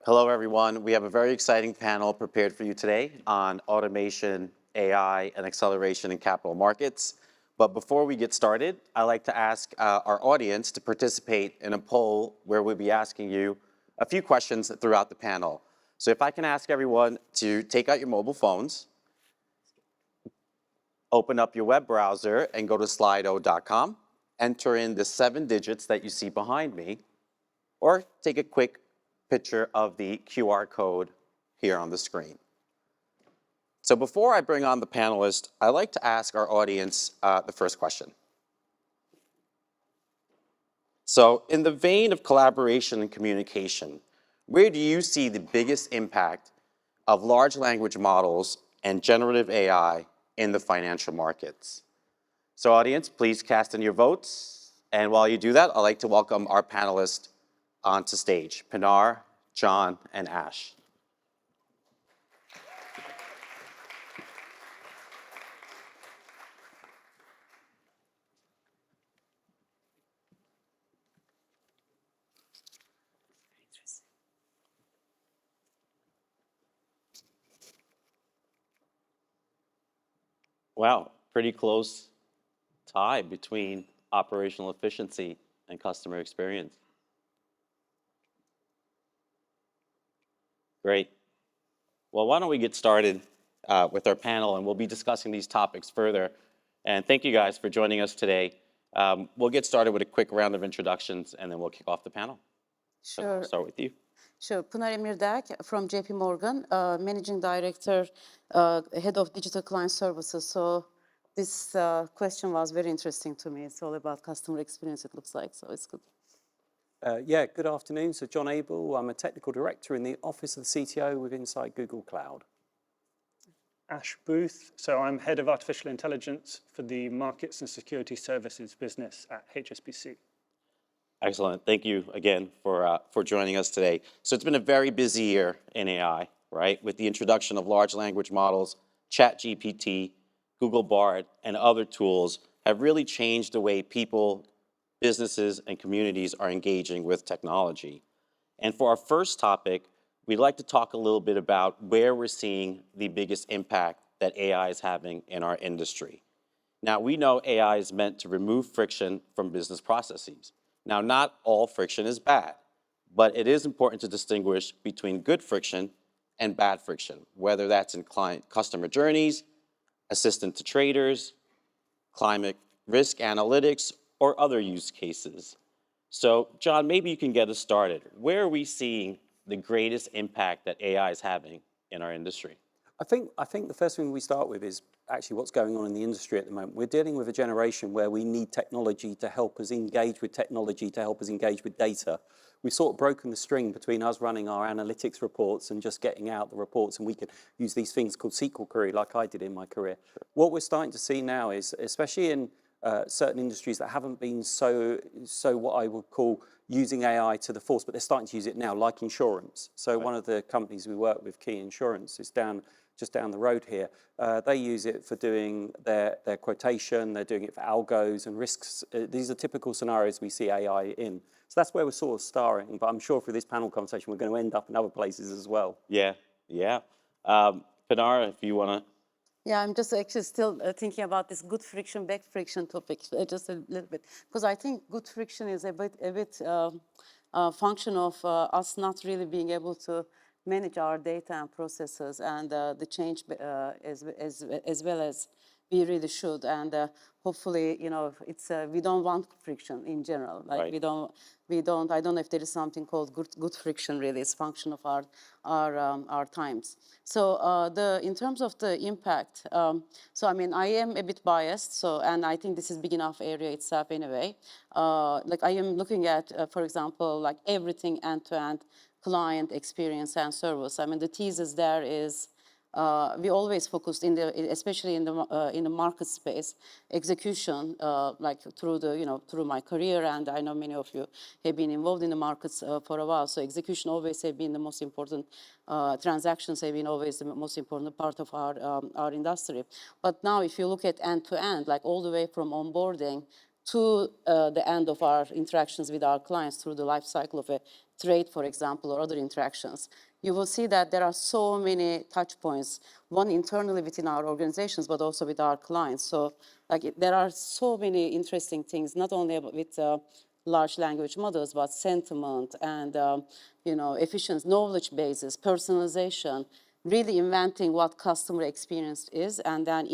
Hello, everyone. We have a very exciting panel prepared for you today on automation, AI, and acceleration in capital markets. But before we get started, I'd like to ask our audience to participate in a poll where we'll be asking you a few questions throughout the panel. So if I can ask everyone to take out your mobile phones, open up your web browser and go to slido.com, enter in the 7 digits that you see behind me, or take a quick picture of the QR code here on the screen. So before I bring on the panelists, I'd like to ask our audience the first question. So in the vein of collaboration and communication, where do you see the biggest impact of large language models and generative AI in the financial markets? So audience, please cast in your votes. And while you do that, I'd like to welcome our panelists onto stage, Pinar, John, and Ash. Wow, pretty close tie between operational efficiency and customer experience. Great. Well, why don't we get started with our panel, and we'll be discussing these topics further. And thank you guys for joining us today. We'll get started with a quick round of introductions, and then we'll kick off the panel. Sure. So I'll start with you. Sure. Pinar Emirdag from JP Morgan, Managing Director, Head of Digital Client Services. So this question was very interesting to me. It's all about customer experience, it looks like, so it's good. Yeah, good afternoon. So John Abel, I'm a Technical Director in the Office of the CTO with inside Google Cloud. Ash Booth, so I'm Head of Artificial Intelligence for the Markets and Securities Services business at HSBC. Excellent. Thank you again for joining us today. So it's been a very busy year in AI, right? With the introduction of large language models, ChatGPT, Google Bard, and other tools have really changed the way people, businesses, and communities are engaging with technology. And for our first topic, we'd like to talk a little bit about where we're seeing the biggest impact that AI is having in our industry. Now, we know AI is meant to remove friction from business processes. Now, not all friction is bad, but it is important to distinguish between good friction and bad friction, whether that's in customer journeys, assistant to traders, climate risk analytics, or other use cases. So, John, maybe you can get us started. Where are we seeing the greatest impact that AI is having in our industry? I think the first thing we start with is actually what's going on in the industry at the moment. We're dealing with a generation where we need technology to help us engage with technology, to help us engage with data. We've sort of broken the string between us running our analytics reports and just getting out the reports, and we can use these things called SQL query like I did in my career. Sure. What we're starting to see now is, especially in certain industries that haven't been so what I would call using AI to the force, but they're starting to use it now, like insurance. So right. One of the companies we work with, Key Insurance, is just down the road here. They use it for doing their quotation, they're doing it for algos and risks. These are typical scenarios we see AI in. So that's where we're sort of starting, but I'm sure through this panel conversation, we're going to end up in other places as well. Yeah. Pinar, if you want to. Yeah, I'm just actually still thinking about this good friction, bad friction topic, just a little bit. Because I think good friction is a bit function of us not really being able to manage our data and processes and the change as well as we really should. And hopefully, it's we don't want friction in general. Like right. we don't. I don't know if there is something called good friction. Really, it's function of our times. So in terms of the impact, so I mean, I am a bit biased. So and I think this is big enough area itself anyway. Like I am looking at, for example, like everything end-to-end client experience and service. I mean, the thesis there is we always focused especially in the market space, execution, like through my career, and I know many of you have been involved in the markets for a while. So execution always have been the most important. Transactions have been always the most important part of our industry. But now, if you look at end to end, like all the way from onboarding to the end of our interactions with our clients through the life cycle of a trade, for example, or other interactions, you will see that there are so many touch points, one internally within our organizations, but also with our clients. So there are so many interesting things, not only with large language models, but sentiment and efficient knowledge bases, personalization, really inventing what customer experience is, and then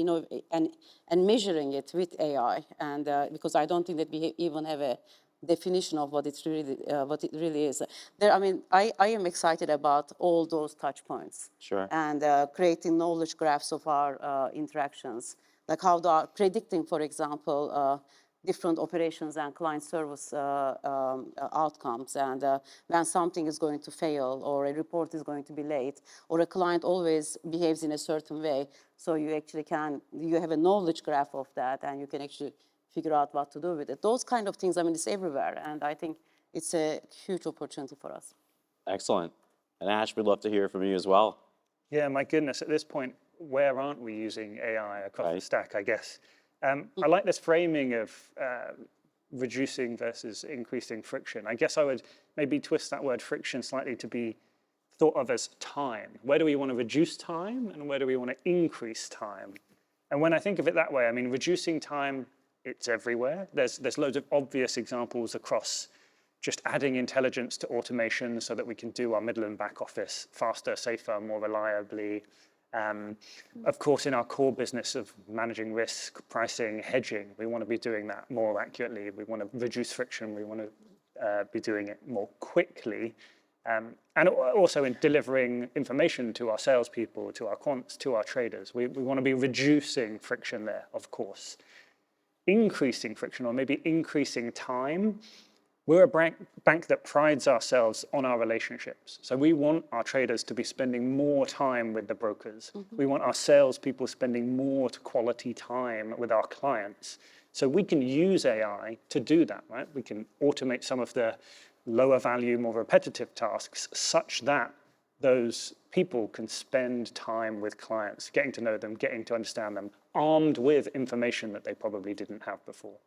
and measuring it with AI. And because I don't think that we even have a definition of what it really is. I am excited about all those touch points. Sure. And creating knowledge graphs of our interactions, like how they are predicting, for example, different operations and client service outcomes, and when something is going to fail, or a report is going to be late, or a client always behaves in a certain way. So you actually you have a knowledge graph of that, and you can actually figure out what to do with it. Those kind of things, it's everywhere, and I think it's a huge opportunity for us. Excellent. And Ash, we'd love to hear from you as well. Yeah, my goodness, at this point, where aren't we using AI across the stack, I guess? I like this framing of reducing versus increasing friction. I guess I would maybe twist that word friction slightly to be thought of as time. Where do we want to reduce time, and where do we want to increase time? And when I think of it that way, reducing time, it's everywhere. There's loads of obvious examples across just adding intelligence to automation so that we can do our middle and back office faster, safer, more reliably. Of course, in our core business of managing risk, pricing, hedging, we want to be doing that more accurately. We want to reduce friction. We want to be doing it more quickly. And also in delivering information to our salespeople, to our quants, to our traders. We want to be reducing friction there, of course. Increasing friction, or maybe increasing time. We're a bank that prides ourselves on our relationships. So we want our traders to be spending more time with the brokers. Mm-hmm. We want our salespeople spending more quality time with our clients. So we can use AI to do that, right? We can automate some of the lower value, more repetitive tasks such that those people can spend time with clients, getting to know them, getting to understand them, armed with information that they probably didn't have before.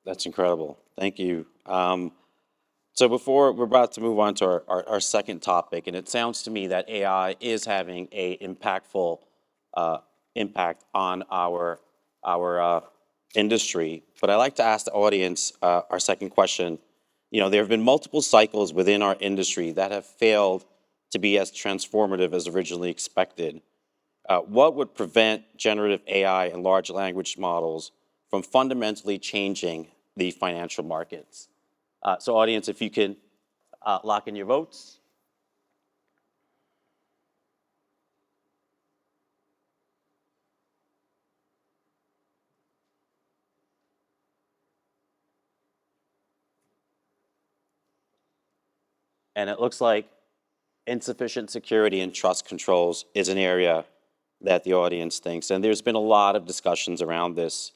That's incredible. Thank you. So before we're about to move on to our second topic, and it sounds to me that AI is having a impactful impact on our industry. But I'd like to ask the audience our second question. There have been multiple cycles within our industry that have failed to be as transformative as originally expected. What would prevent generative AI and large language models from fundamentally changing the financial markets? So audience, if you can lock in your votes. And it looks like insufficient security and trust controls is an area that the audience thinks. And there's been a lot of discussions around this.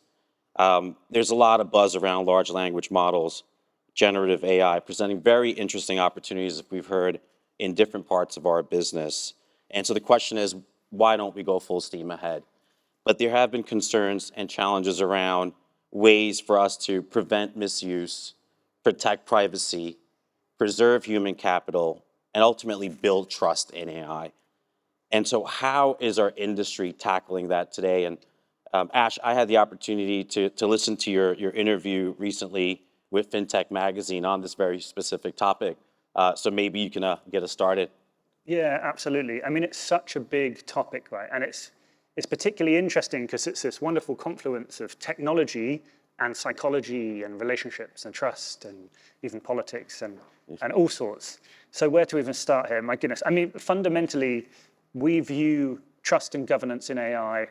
There's a lot of buzz around large language models, generative AI, presenting very interesting opportunities, if we've heard, in different parts of our business. And so the question is, why don't we go full steam ahead? But there have been concerns and challenges around ways for us to prevent misuse, protect privacy, preserve human capital, and ultimately build trust in AI. And so how is our industry tackling that today? And Ash, I had the opportunity to listen to your interview recently with FinTech Magazine on this very specific topic. So maybe you can get us started. Yeah, absolutely. It's such a big topic, right? And it's particularly interesting because it's this wonderful confluence of technology and psychology and relationships and trust and even politics and all sorts. So where to even start here? My goodness. Fundamentally, we view trust and governance in AI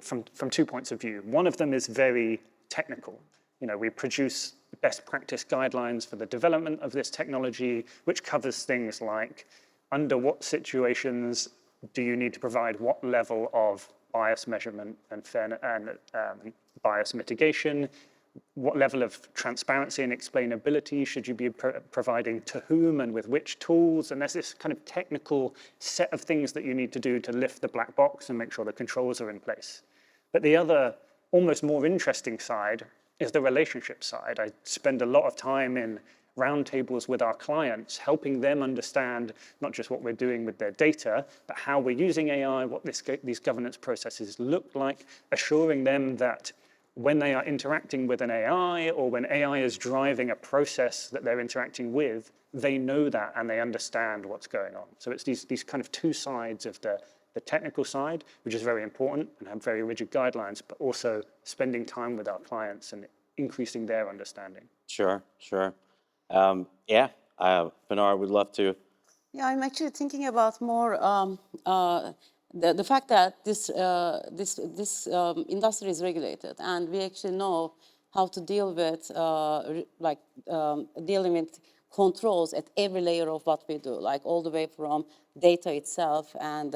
from 2 points of view. One of them is very technical. We produce best practice guidelines for the development of this technology, which covers things like under what situations do you need to provide what level of bias measurement and fairness and bias mitigation, what level of transparency and explainability should you be providing to whom and with which tools, and there's this kind of technical set of things that you need to do to lift the black box and make sure the controls are in place. But the other, almost more interesting side is the relationship side. I spend a lot of time in roundtables with our clients, helping them understand not just what we're doing with their data, but how we're using AI, what these governance processes look like, assuring them that when they are interacting with an AI or when AI is driving a process that they're interacting with, they know that and they understand what's going on. So it's these kind of two sides of the technical side, which is very important and have very rigid guidelines, but also spending time with our clients and increasing their understanding. Sure, sure. Pinar, would love to. Yeah, I'm actually thinking about more the fact that this industry is regulated, and we actually know how to deal with dealing with controls at every layer of what we do, like all the way from data itself and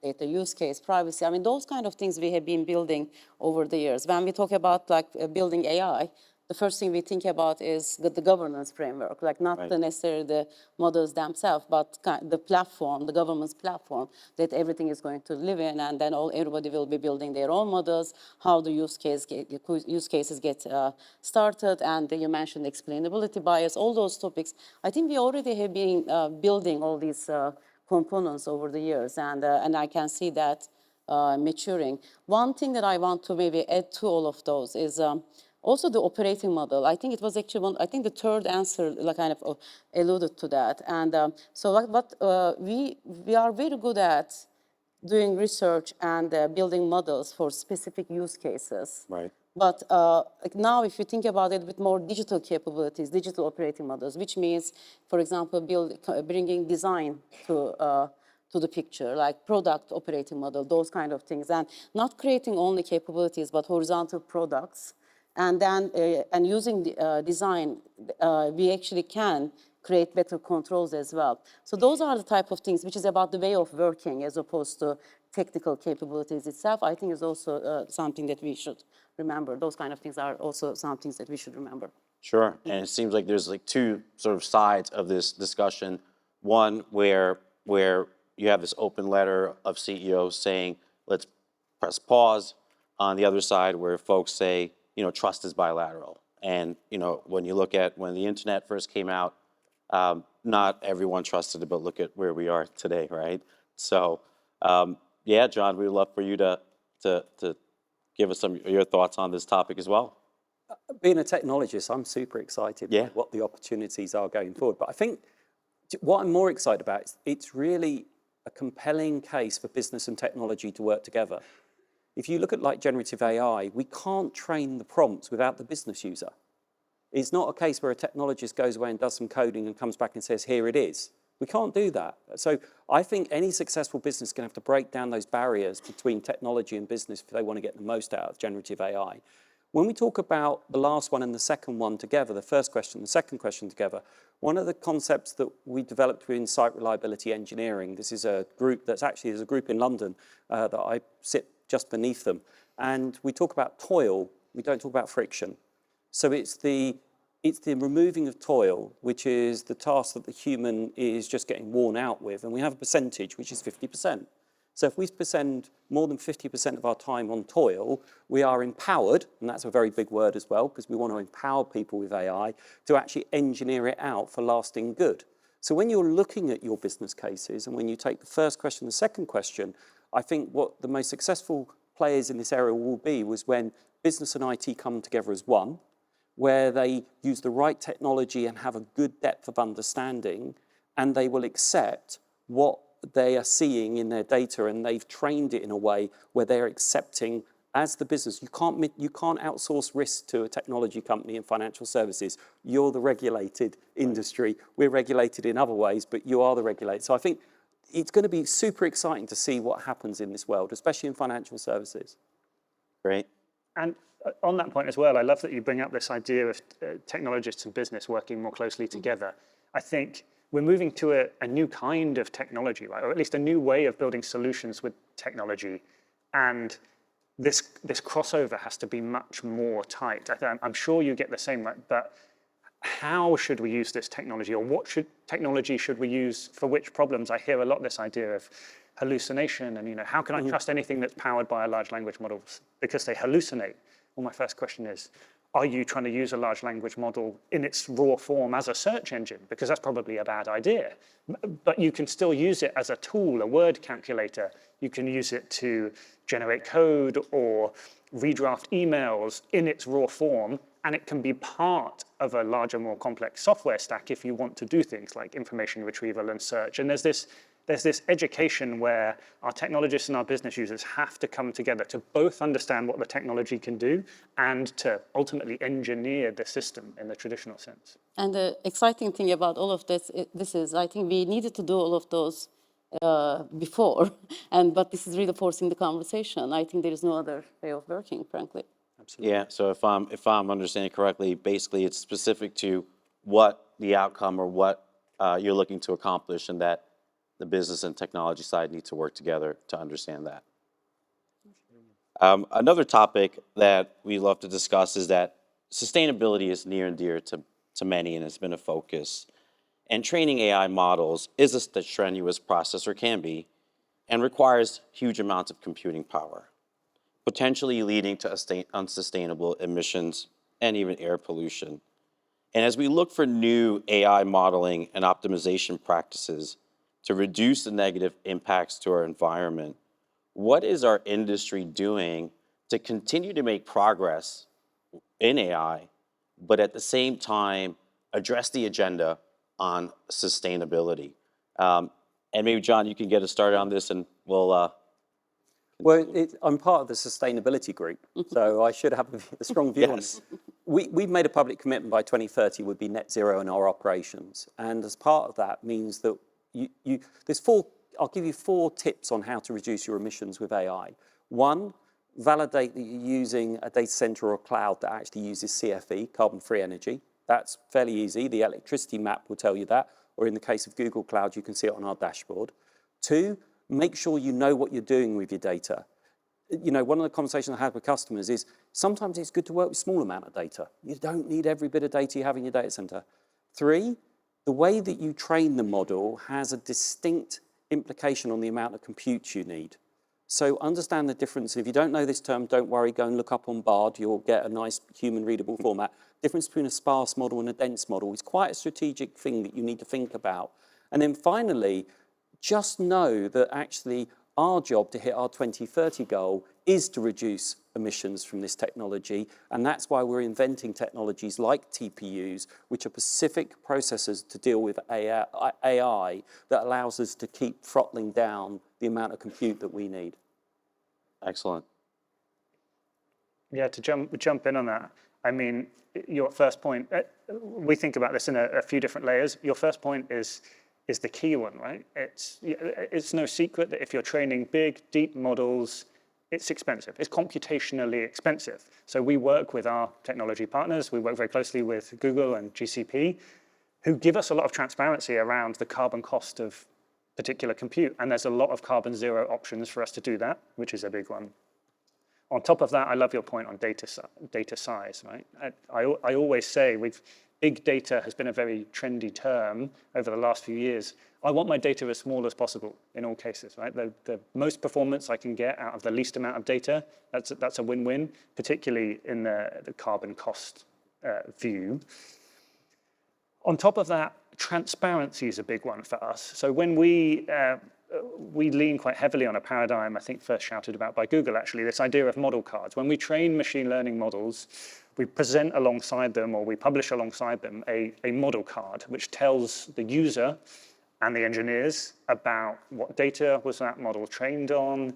data use case, privacy. I mean, those kind of things we have been building over the years. When we talk about building AI, the first thing we think about is the governance framework, like not necessarily the models themselves, but the platform, the governance platform that everything is going to live in, and then everybody will be building their own models, how the use cases get started, and you mentioned explainability bias, all those topics. I think we already have been building all these components over the years, and I can see that maturing. One thing that I want to maybe add to all of those is also the operating model. I think it was actually I think the third answer kind of alluded to that. And we are very good at doing research and building models for specific use cases. Right. But now if you think about it with more digital capabilities, digital operating models, which means, for example, bringing design to the picture, like product operating model, those kind of things. And not creating only capabilities, but horizontal products. And then and using design, we actually can create better controls as well. So those are the type of things which is about the way of working as opposed to technical capabilities itself. I think is also something that we should remember. Those kind of things are also some things that we should remember. Sure, and it seems like there's like two sort of sides of this discussion. One where you have this open letter of CEOs saying, let's press pause. On the other side where folks say, trust is bilateral. And, when you look at when the internet first came out, not everyone trusted it, but look at where we are today, right? So, John, we'd love for you to give us some of your thoughts on this topic as well. Being a technologist, I'm super excited about what the opportunities are going forward. But I think what I'm more excited about is it's really a compelling case for business and technology to work together. If you look at like generative AI, we can't train the prompts without the business user. It's not a case where a technologist goes away and does some coding and comes back and says, here it is. We can't do that. So I think any successful business is going to have to break down those barriers between technology and business if they want to get the most out of generative AI. When we talk about the last one and the second one together, the first question and the second question together, one of the concepts that we developed within Site Reliability Engineering, this is a group that's actually a group in London that I sit just beneath them. And we talk about toil, we don't talk about friction. So it's the removing of toil, which is the task that the human is just getting worn out with. And we have a percentage, which is 50%. So if we spend more than 50% of our time on toil, we are empowered, and that's a very big word as well, because we want to empower people with AI to actually engineer it out for lasting good. So when you're looking at your business cases, and when you take the first question, the second question, I think what the most successful players in this area will be was when business and IT come together as one, where they use the right technology and have a good depth of understanding, and they will accept what they are seeing in their data, and they've trained it in a way where they're accepting as the business. You can't outsource risk to a technology company in financial services. You're the regulated industry. We're regulated in other ways, but you are the regulated. So I think it's going to be super exciting to see what happens in this world, especially in financial services. Great. And on that point as well, I love that you bring up this idea of technologists and business working more closely together. I think we're moving to a new kind of technology, right? Or at least a new way of building solutions with technology. And this crossover has to be much more tight. I'm sure you get the same, right? But how should we use this technology, or what technology should we use for which problems? I hear a lot this idea of hallucination and, how can I trust anything that's powered by a large language model because they hallucinate? Well, my first question is, Are you trying to use a large language model in its raw form as a search engine? Because that's probably a bad idea. But you can still use it as a tool, a word calculator. You can use it to generate code or redraft emails in its raw form, and it can be part of a larger, more complex software stack if you want to do things like information retrieval and search. And there's this education where our technologists and our business users have to come together to both understand what the technology can do and to ultimately engineer the system in the traditional sense. And the exciting thing about all of this is I think we needed to do all of those before, but this is reinforcing the conversation. I think there is no other way of working, frankly. Absolutely. Yeah, so if I'm understanding correctly, basically it's specific to what the outcome or what you're looking to accomplish, and that the business and technology side need to work together to understand that. Another topic that we love to discuss is that sustainability is near and dear to many, and it's been a focus. And training AI models is a strenuous process, or can be, and requires huge amounts of computing power, potentially leading to unsustainable emissions and even air pollution. And as we look for new AI modeling and optimization practices to reduce the negative impacts to our environment, what is our industry doing to continue to make progress in AI, but at the same time address the agenda on sustainability? And maybe, John, you can get us started on this, and we'll... Well, I'm part of the sustainability group, so I should have a strong view on Yes. it. We've made a public commitment by 2030 would be net zero in our operations. And as part of that means that I'll give you 4 tips on how to reduce your emissions with AI. 1, validate that you're using a data center or cloud that actually uses CFE, carbon-free energy. That's fairly easy. The electricity map will tell you that, or in the case of Google Cloud, you can see it on our dashboard. 2, make sure you know what you're doing with your data. You know, one of the conversations I have with customers is sometimes it's good to work with small amount of data. You don't need every bit of data you have in your data center. 3, the way that you train the model has a distinct implication on the amount of compute you need. So understand the difference. If you don't know this term, don't worry, go and look up on Bard. You'll get a nice human readable format. Difference between a sparse model and a dense model is quite a strategic thing that you need to think about. And then finally, just know that actually our job to hit our 2030 goal is to reduce emissions from this technology. And that's why we're inventing technologies like TPUs, which are specific processors to deal with AI that allows us to keep throttling down the amount of compute that we need. Excellent. Yeah, to jump in on that, I mean, your first point, we think about this in a few different layers. Your first point is the key one, right? It's no secret that if you're training big, deep models, it's expensive. It's computationally expensive. So we work with our technology partners. We work very closely with Google and GCP, who give us a lot of transparency around the carbon cost of particular compute. And there's a lot of carbon zero options for us to do that, which is a big one. On top of that, I love your point on data size, right? I always say big data has been a very trendy term over the last few years. I want my data as small as possible in all cases, right? The most performance I can get out of the least amount of data, that's a win-win, particularly in the carbon cost view. On top of that, transparency is a big one for us. So when we lean quite heavily on a paradigm, I think first shouted about by Google, actually, this idea of model cards. When we train machine learning models, we present alongside them, or we publish alongside them, a model card, which tells the user and the engineers about what data was that model trained on,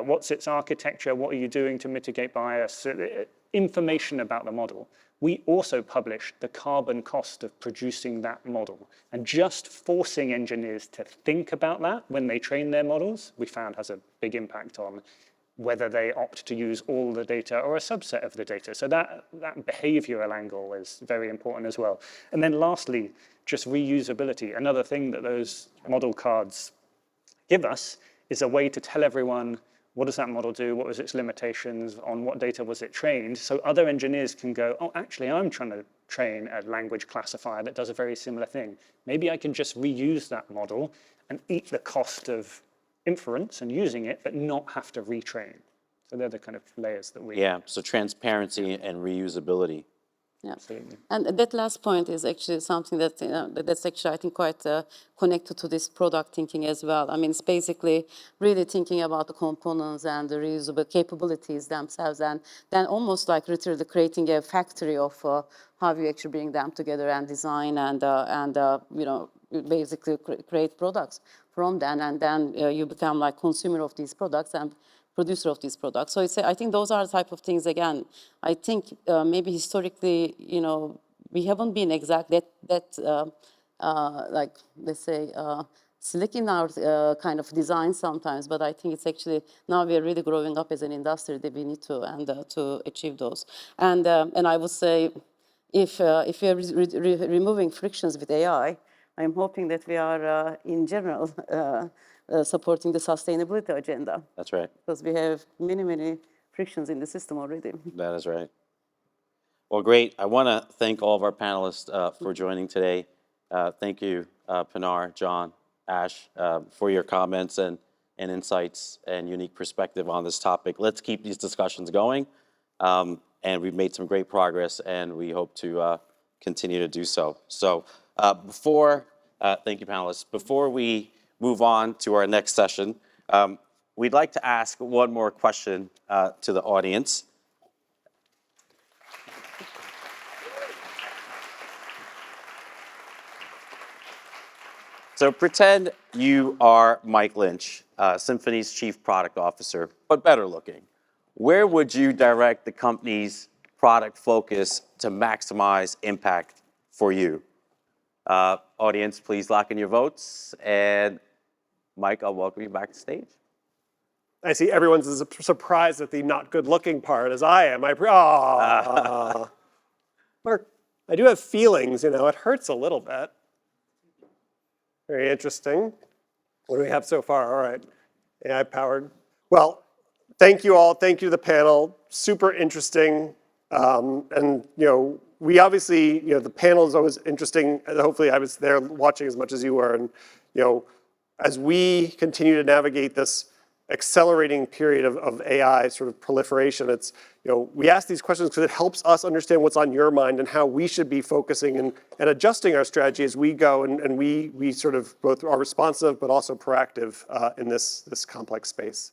what's its architecture, what are you doing to mitigate bias, information about the model. We also publish the carbon cost of producing that model. And just forcing engineers to think about that when they train their models, we found has a big impact on whether they opt to use all the data or a subset of the data. So that behavioral angle is very important as well. And then lastly, just reusability. Another thing that those model cards give us is a way to tell everyone, what does that model do? What was its limitations? On what data was it trained? So other engineers can go, oh, actually, I'm trying to train a language classifier that does a very similar thing. Maybe I can just reuse that model and eat the cost of inference and using it, but not have to retrain. So they're the kind of layers that we... Yeah, so transparency and reusability. Yeah. Absolutely. And that last point is actually something that that's actually I think quite connected to this product thinking as well. I mean, it's basically really thinking about the components and the reusable capabilities themselves, and then almost like literally creating a factory of how you actually bring them together and design and you know, you basically create products from them, and then you become like consumer of these products and producer of these products. So I think those are the type of things, again, I think maybe historically, you know, we haven't been exact like, let's say, slick in our kind of design sometimes, but I think it's actually, now we are really growing up as an industry that we need to, and to achieve those. And I would say, if we are removing frictions with AI, I'm hoping that we are, in general, supporting the sustainability agenda. That's right. Because we have many, many frictions in the system already. That is right. Well, great. I want to thank all of our panelists for joining today. Thank you, Pinar, John, Ash, for your comments and insights and unique perspective on this topic. Let's keep these discussions going. And we've made some great progress, and we hope to continue to do so. So thank you, panelists. Before we move on to our next session, we'd like to ask one more question to the audience. So pretend you are Mike Lynch, Symphony's Chief Product Officer, but better looking. Where would you direct the company's product focus to maximize impact for you? Audience, please lock in your votes. And Mike, I'll welcome you back to stage. I see everyone's as surprised at the not good looking part as I am. Mark, I do have feelings, you know, it hurts a little bit. Very interesting. What do we have so far? All right, AI powered. Well, thank you all. Thank you to the panel. Super interesting. And, you know, we obviously, you know, the panel is always interesting. Hopefully I was there watching as much as you were. And, you know, as we continue to navigate this accelerating period of AI sort of proliferation, it's, you know, we ask these questions because it helps us understand what's on your mind and how we should be focusing and adjusting our strategy as we go, and we sort of both are responsive but also proactive in this complex space.